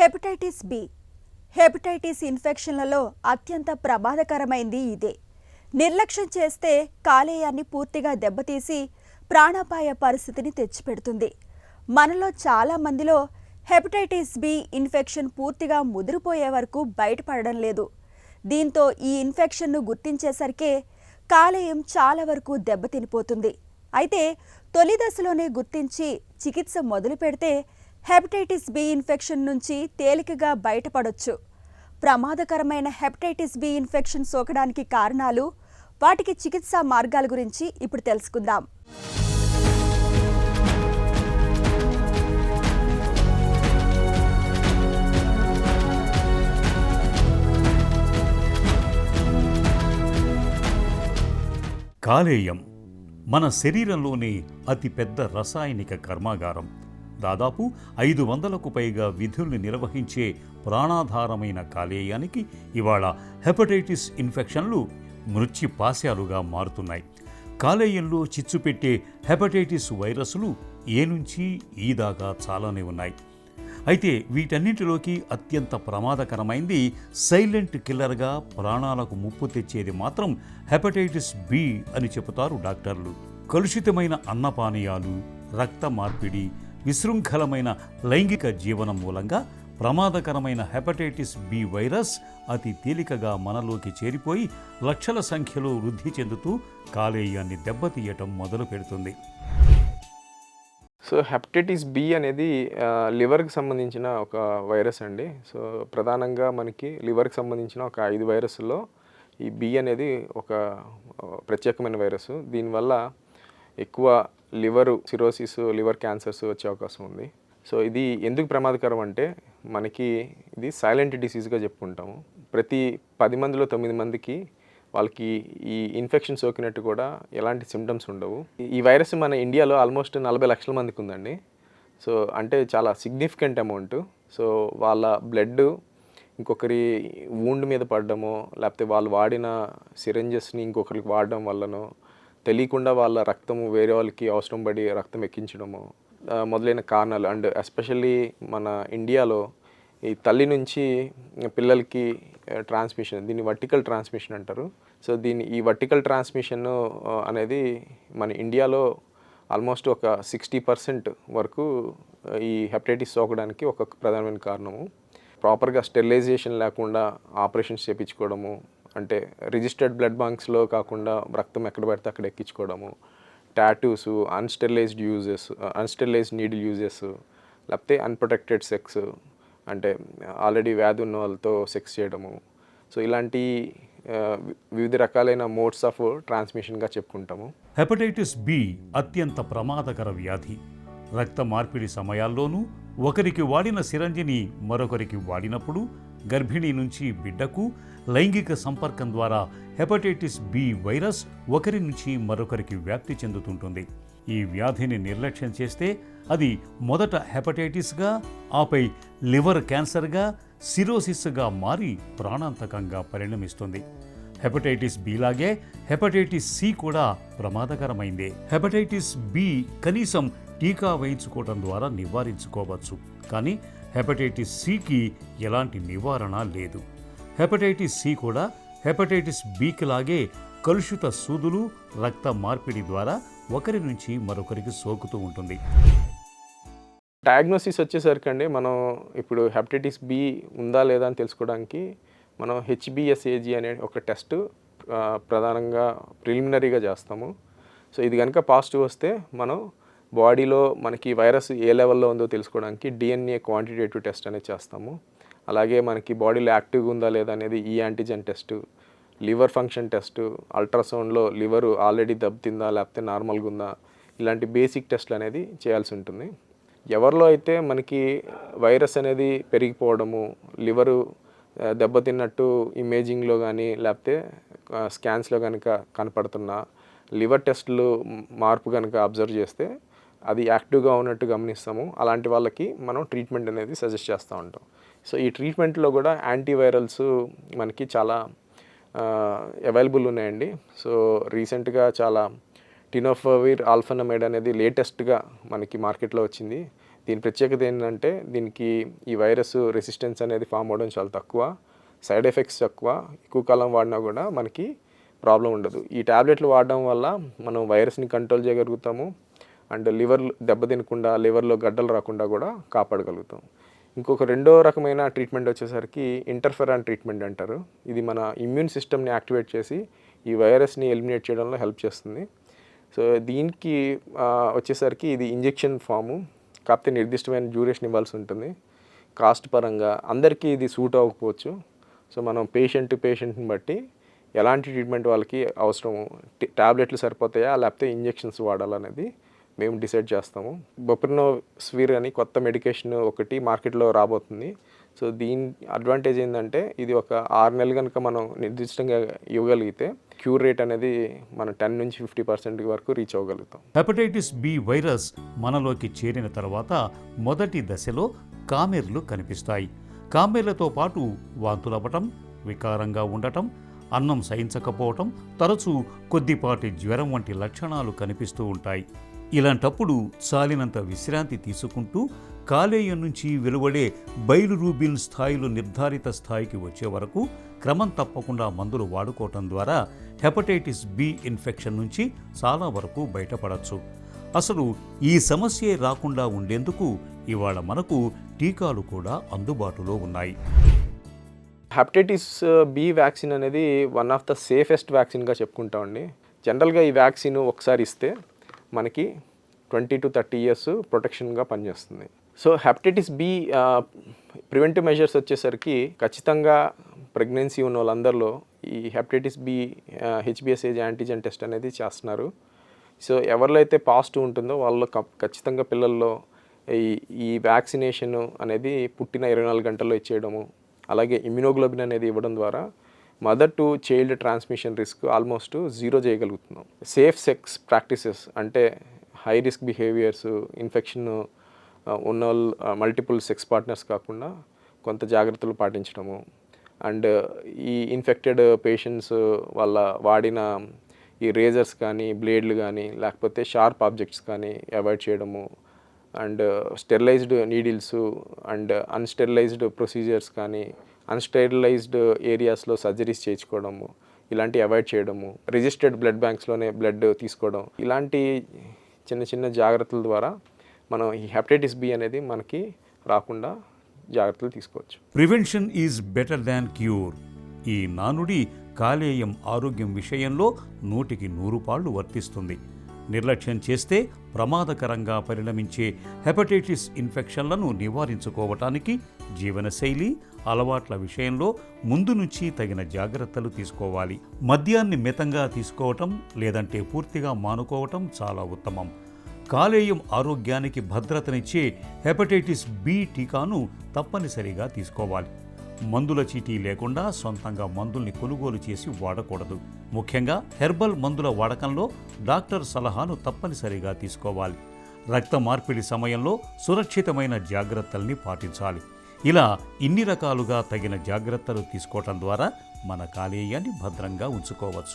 Hepatitis B hepatitis ఇన్ఫెక్షన్లలో అత్యంత ప్రమాదకరమైంది ఇదే. నిర్లక్ష్యం చేస్తే కాలేయాన్ని పూర్తిగా దెబ్బతీసి ప్రాణాపాయ పరిస్థితిని తెచ్చిపెడుతుంది. మనలో చాలా మందిలో హెపటైటిస్ బి ఇన్ఫెక్షన్ పూర్తిగా ముదిరిపోయే వరకు బయటపడడం లేదు. దీంతో ఈ ఇన్ఫెక్షన్ను గుర్తించేసరికే కాలేయం చాలా వరకు దెబ్బతినిపోతుంది. అయితే తొలి దశలోనే గుర్తించి చికిత్స మొదలు పెడితే హెపటైటిస్ బి ఇన్ఫెక్షన్ నుంచి తేలికగా బయటపడొచ్చు. ప్రమాదకరమైన హెపటైటిస్ బి ఇన్ఫెక్షన్ సోకడానికి కారణాలు, వాటికి చికిత్సా మార్గాల గురించి ఇప్పుడు తెలుసుకుందాం. కాలేయం మన శరీరంలోని అతిపెద్ద రసాయనిక కర్మాగారం. దాదాపు 500కు పైగా విధుల్ని నిర్వహించే ప్రాణాధారమైన కాలేయానికి ఇవాళ హెపటైటిస్ ఇన్ఫెక్షన్లు మృత్యుపాశాలుగా మారుతున్నాయి. కాలేయంలో చిచ్చుపెట్టే హెపటైటిస్ వైరస్లు ఏ నుంచి ఈ దాకా చాలానే ఉన్నాయి. అయితే వీటన్నింటిలోకి అత్యంత ప్రమాదకరమైంది, సైలెంట్ కిల్లర్గా ప్రాణాలకు ముప్పు తెచ్చేది మాత్రం హెపటైటిస్ బి అని చెబుతారు డాక్టర్లు. కలుషితమైన అన్నపానీయాలు, రక్త మార్పిడి, విశృంఖలమైన లైంగిక జీవనం మూలంగా ప్రమాదకరమైన హెపటైటిస్ బి వైరస్ అతి తేలికగా మనలోకి చేరిపోయి లక్షల సంఖ్యలో వృద్ధి చెందుతూ కాలేయాన్ని దెబ్బతీయటం మొదలు పెడుతుంది. సో హెపటైటిస్ బి అనేది లివర్కి సంబంధించిన ఒక వైరస్ అండి. సో ప్రధానంగా మనకి లివర్కి సంబంధించిన ఒక 5 వైరస్లో ఈ బి అనేది ఒక ప్రత్యేకమైన వైరస్. దీనివల్ల ఎక్కువ లివర్ సిరోసిస్, లివర్ క్యాన్సర్స్ వచ్చే అవకాశం ఉంది. సో ఇది ఎందుకు ప్రమాదకరం అంటే, మనకి ఇది సైలెంట్ డిసీజ్గా చెప్పుకుంటాము. ప్రతి 10 మందిలో 9 మందికి వాళ్ళకి ఈ ఇన్ఫెక్షన్ సోకినట్టు కూడా ఎలాంటి సిమ్టమ్స్ ఉండవు. ఈ వైరస్ మన ఇండియాలో ఆల్మోస్ట్ 40 లక్షల మందికి ఉందండి. సో అంటే చాలా సిగ్నిఫికెంట్ అమౌంట్. సో వాళ్ళ బ్లడ్ ఇంకొకరి వూండ్ మీద పడడమో, లేకపోతే వాళ్ళు వాడిన సిరంజెస్ని ఇంకొకరికి వాడడం వల్లనో, తెలియకుండా వాళ్ళ రక్తము వేరే వాళ్ళకి అవసరం పడి రక్తం ఎక్కించడము మొదలైన కారణాలు. అండ్ ఎస్పెషల్లీ మన ఇండియాలో ఈ తల్లి నుంచి పిల్లలకి ట్రాన్స్మిషన్, దీన్ని వర్టికల్ ట్రాన్స్మిషన్ అంటారు. సో ఈ వర్టికల్ ట్రాన్స్మిషన్ అనేది మన ఇండియాలో ఆల్మోస్ట్ ఒక 60% వరకు ఈ హెపటైటిస్ సోకడానికి ఒక ప్రధానమైన కారణము. ప్రాపర్గా స్టెరిలైజేషన్ లేకుండా ఆపరేషన్స్ చేయించుకోవడము, అంటే రిజిస్టర్డ్ బ్లడ్ బ్యాంక్స్లో కాకుండా రక్తం ఎక్కడ పడితే అక్కడ ఎక్కించుకోవడము, టాటూస్, అన్స్టెరిలైజ్డ్ నీడిల్ యూజెస్, లేకపోతే అన్ప్రొటెక్టెడ్ సెక్స్, అంటే ఆల్రెడీ వ్యాధి ఉన్న వాళ్ళతో సెక్స్ చేయడము. సో ఇలాంటి వివిధ రకాలైన మోడ్స్ ఆఫ్ ట్రాన్స్మిషన్గా చెప్పుకుంటాము. హెపటైటిస్ బి అత్యంత ప్రమాదకర వ్యాధి. రక్త మార్పిడి సమయాల్లోనూ, ఒకరికి వాడిన సిరంజిని మరొకరికి వాడినప్పుడు, గర్భిణీ నుంచి బిడ్డకు లైంగిక సంపర్కం ద్వారా హెపటైటిస్ బి వైరస్ ఒకరి నుంచి మరొకరికి వ్యాప్తి చెందుతుంటుంది. ఈ వ్యాధిని నిర్లక్ష్యం చేస్తే అది మొదట హెపటైటిస్గా, ఆపై లివర్ క్యాన్సర్గా, సిరోసిస్గా మారి ప్రాణాంతకంగా పరిణమిస్తుంది. హెపటైటిస్ బిలాగే హెపటైటిస్ సి కూడా ప్రమాదకరమైందే. హెపటైటిస్ బి కనీసం టీకా వేయించుకోవడం ద్వారా నివారించుకోవచ్చు. కానీ హెపటైటిస్ సికి ఎలాంటి నివారణ లేదు. హెపటైటిస్ సి కూడా హెపటైటిస్ బికి లాగే కలుషిత సూదులు, రక్త మార్పిడి ద్వారా ఒకరి నుంచి మరొకరికి సోకుతూ ఉంటుంది. డయాగ్నోసిస్ వచ్చేసరికి మనం ఇప్పుడు హెపటైటిస్ బి ఉందా లేదా అని తెలుసుకోవడానికి మనం హెచ్బిఎస్ఏజీ అనే ఒక టెస్ట్ ప్రధానంగా ప్రిలిమినరీగా చేస్తాము. సో ఇది కనుక పాజిటివ్ వస్తే మనం బాడీలో మనకి వైరస్ ఏ లెవెల్లో ఉందో తెలుసుకోవడానికి డిఎన్ఏ క్వాంటిటేటివ్ టెస్ట్ అనేది చేస్తాము. అలాగే మనకి బాడీలో యాక్టివ్గా ఉందా లేదా అనేది ఈ antigen test, liver function test, అల్ట్రాసౌండ్లో లివర్ ఆల్రెడీ దెబ్బతిందా లేకపోతే నార్మల్గా ఉందా, ఇలాంటి బేసిక్ టెస్ట్లు అనేది చేయాల్సి ఉంటుంది. ఎవరిలో అయితే మనకి వైరస్ అనేది పెరిగిపోవడము, లివరు దెబ్బతిన్నట్టు ఇమేజింగ్లో కానీ లేకపోతే స్కాన్స్లో కనుక కనపడుతున్న లివర్ టెస్టులు మార్పు కనుక అబ్జర్వ్ చేస్తే అది యాక్టివ్గా ఉన్నట్టు గమనిస్తాము. అలాంటి వాళ్ళకి మనం ట్రీట్మెంట్ అనేది సజెస్ట్ చేస్తూ ఉంటాం. సో ఈ ట్రీట్మెంట్లో కూడా యాంటీవైరల్స్ మనకి చాలా అవైలబుల్ ఉన్నాయండి. సో రీసెంట్గా చాలా టినోఫవిర్, ఆల్ఫనమైడ్ అనేది లేటెస్ట్గా మనకి మార్కెట్లో వచ్చింది. దీని ప్రత్యేకత ఏంటంటే దీనికి ఈ వైరస్ రెసిస్టెన్స్ అనేది ఫామ్ అవ్వడం చాలా తక్కువ, సైడ్ ఎఫెక్ట్స్ తక్కువ, ఎక్కువ కాలం వాడినా కూడా మనకి ప్రాబ్లం ఉండదు. ఈ ట్యాబ్లెట్లు వాడడం వల్ల మనం వైరస్ని కంట్రోల్ చేయగలుగుతాము అండ్ లివర్ దెబ్బతినకుండా, లివర్లో గడ్డలు రాకుండా కూడా కాపాడగలుగుతాం. ఇంకొక రెండో రకమైన ట్రీట్మెంట్ వచ్చేసరికి ఇంటర్ఫెరాన్ ట్రీట్మెంట్ అంటారు. ఇది మన ఇమ్యూన్ సిస్టమ్ని యాక్టివేట్ చేసి ఈ వైరస్ని ఎలిమినేట్ చేయడంలో హెల్ప్ చేస్తుంది. సో దీనికి వచ్చేసరికి ఇది ఇంజెక్షన్ ఫాము, కాకపోతే నిర్దిష్టమైన డ్యూరేషన్ ఇవ్వాల్సి ఉంటుంది. కాస్ట్ పరంగా అందరికీ ఇది సూట్ అవ్వకపోవచ్చు. సో మనం పేషెంట్ని బట్టి ఎలాంటి ట్రీట్మెంట్ వాళ్ళకి అవసరము, ట్యాబ్లెట్లు సరిపోతాయా లేకపోతే ఇంజెక్షన్స్ వాడాలనేది మేము డిసైడ్ చేస్తాము. బొప్రినోవిర్ అని కొత్త మెడికేషన్ ఒకటి మార్కెట్లో రాబోతుంది. సో దీని అడ్వాంటేజ్ ఏంటంటే ఇది ఒక 6 నెలలు కనుక మనం నిర్దిష్టంగా ఇవ్వగలిగితే క్యూర్ రేట్ అనేది మనం 10 నుంచి 50% వరకు రీచ్ అవ్వగలుగుతాం. హెపటైటిస్ బి వైరస్ మనలోకి చేరిన తర్వాత మొదటి దశలో కామెర్లు కనిపిస్తాయి. కామెర్లతో పాటు వాంతులవ్వటం, వికారంగా ఉండటం, అన్నం సహించకపోవటం, తరచూ కొద్దిపాటి జ్వరం వంటి లక్షణాలు కనిపిస్తూ ఉంటాయి. ఇలాంటప్పుడు చాలినంత విశ్రాంతి తీసుకుంటూ కాలేయం నుంచి వెలువడే బైలురూబిన్ స్థాయిలు నిర్ధారిత స్థాయికి వచ్చే వరకు క్రమం తప్పకుండా మందులు వాడుకోవటం ద్వారా హెపటైటిస్ బి ఇన్ఫెక్షన్ నుంచి చాలా వరకు బయటపడవచ్చు. అసలు ఈ సమస్యే రాకుండా ఉండేందుకు ఇవాళ మనకు టీకాలు కూడా అందుబాటులో ఉన్నాయి. హెపటైటిస్ బి వ్యాక్సిన్ అనేది వన్ ఆఫ్ ద సేఫెస్ట్ వ్యాక్సిన్గా చెప్పుకుంటామండి. జనరల్గా ఈ వ్యాక్సిన్ ఒకసారి ఇస్తే మనకి 20 to 30 years ప్రొటెక్షన్గా పనిచేస్తుంది. So hepatitis B preventive measures వచ్చేసరికి ఖచ్చితంగా ప్రెగ్నెన్సీ ఉన్న వాళ్ళందరిలో ఈ హెపటైటిస్ బి హెచ్బిఎస్ఏజ్ యాంటీజెన్ టెస్ట్ అనేది చేస్తున్నారు. సో ఎవరిలో అయితే పాజిటివ్ ఉంటుందో వాళ్ళు ఖచ్చితంగా పిల్లల్లో ఈ వ్యాక్సినేషన్ అనేది పుట్టిన 24 గంటల్లో ఇచ్చేయడము, అలాగే ఇమ్యునోగ్లోబిన్ అనేది ఇవ్వడం ద్వారా mother to child transmission risk almost 0 చేయగలుగుతున్నాం. సేఫ్ సెక్స్ ప్రాక్టీసెస్ అంటే హై రిస్క్ బిహేవియర్స్, ఇన్ఫెక్షన్ ఉన్న మల్టిపుల్ సెక్స్ పార్ట్నర్స్ కాకుండా కొంత జాగ్రత్తలు పాటించడము, అండ్ ఈ ఇన్ఫెక్టెడ్ పేషెంట్స్ వాళ్ళ వాడిన ఈ రేజర్స్ కానీ, బ్లేడ్లు కానీ, లేకపోతే షార్ప్ ఆబ్జెక్ట్స్ కానీ అవాయిడ్ చేయడము, and sterilised needles and unsterilised procedures కానీ, అన్స్టెరిలైజ్డ్ ఏరియాస్లో సర్జరీస్ చేయించుకోవడము, ఇలాంటివి అవాయిడ్ చేయడము, రిజిస్టర్డ్ బ్లడ్ బ్యాంక్స్లోనే బ్లడ్ తీసుకోవడం, ఇలాంటి చిన్న చిన్న జాగ్రత్తల ద్వారా మనం ఈ హెపటైటిస్ బి అనేది మనకి రాకుండా జాగ్రత్తలు తీసుకోవచ్చు. Prevention is better than cure. ఈ నానుడి కాలేయం ఆరోగ్యం విషయంలో 100కి 100 పాళ్ళు వర్తిస్తుంది. నిర్లక్ష్యం చేస్తే ప్రమాదకరంగా పరిణమించే హెపటైటిస్ ఇన్ఫెక్షన్లను నివారించుకోవటానికి జీవనశైలి, అలవాట్ల విషయంలో ముందు నుంచి తగిన జాగ్రత్తలు తీసుకోవాలి. మద్యాన్ని మితంగా తీసుకోవటం లేదంటే పూర్తిగా మానుకోవటం చాలా ఉత్తమం. కాలేయం ఆరోగ్యానికి భద్రతనిచ్చే హెపటైటిస్ బి టీకాను తప్పనిసరిగా తీసుకోవాలి. మందుల చీటీ లేకుండా సొంతంగా మందుల్ని కొనుగోలు చేసి వాడకూడదు. ముఖ్యంగా హెర్బల్ మందుల వాడకంలో డాక్టర్ సలహాను తప్పనిసరిగా తీసుకోవాలి. రక్త మార్పిడి సమయంలో సురక్షితమైన జాగ్రత్తల్ని పాటించాలి. ఇలా ఇన్ని రకాలుగా తగిన జాగ్రత్తలు తీసుకోవటం ద్వారా మన కాలేయాన్ని భద్రంగా ఉంచుకోవచ్చు.